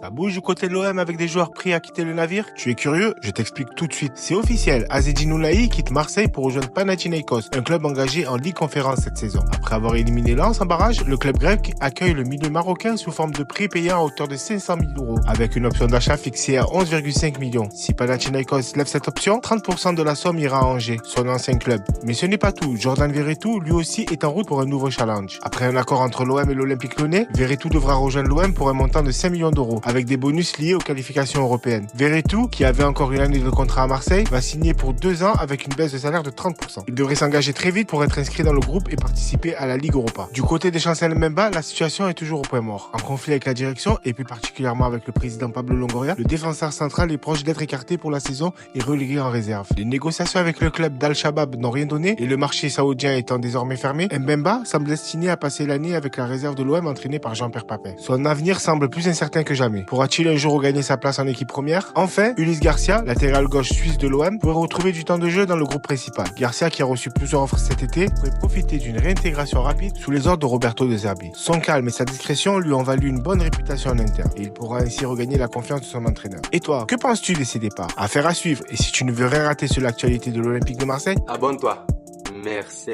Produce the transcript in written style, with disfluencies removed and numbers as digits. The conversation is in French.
Ça bouge du côté de l'OM avec des joueurs prêts à quitter le navire? Tu es curieux? Je t'explique tout de suite. C'est officiel, Azzedine Ounahi quitte Marseille pour rejoindre Panathinaikos, un club engagé en Ligue Conférence cette saison. Après avoir éliminé Lens en barrage, le club grec accueille le milieu marocain sous forme de prix payant à hauteur de 500 000 €, avec une option d'achat fixée à 11,5 millions. Si Panathinaikos lève cette option, 30% de la somme ira à Angers, son ancien club. Mais ce n'est pas tout, Jordan Verretou lui aussi est en route pour un nouveau challenge. Après un accord entre l'OM et l'Olympique Lyonnais, Verretou devra rejoindre l'OM pour un montant de 5 millions d'euros, avec des bonus liés aux qualifications européennes. Verretou, qui avait encore une année de contrat à Marseille, va signer pour 2 ans avec une baisse de salaire de 30%. Il devrait s'engager très vite pour être inscrit dans le groupe et participer à la Ligue Europa. Du côté des Chancel Mbemba, la situation est toujours au point mort. En conflit avec la direction et plus particulièrement avec le président Pablo Longoria, le défenseur central est proche d'être écarté pour la saison et relégué en réserve. Les négociations avec le club d'Al-Shabaab n'ont rien donné et le marché saoudien étant désormais fermé, Mbemba semble destiné à passer l'année avec la réserve de l'OM entraînée par Jean-Pierre Papin. Son avenir semble plus incertain que jamais. Pourra-t-il un jour regagner sa place en équipe première? Enfin, Ulysse Garcia, latéral gauche suisse de l'OM, pourrait retrouver du temps de jeu dans le groupe principal. Garcia, qui a reçu plusieurs offres cet été, pourrait profiter d'une réintégration rapide sous les ordres de Roberto De Zerbi. Son calme et sa discrétion lui ont valu une bonne réputation en interne et il pourra ainsi regagner la confiance de son entraîneur. Et toi, que penses-tu de ces départs? Affaire à suivre, et si tu ne veux rien rater sur l'actualité de l'Olympique de Marseille, abonne-toi. Merci.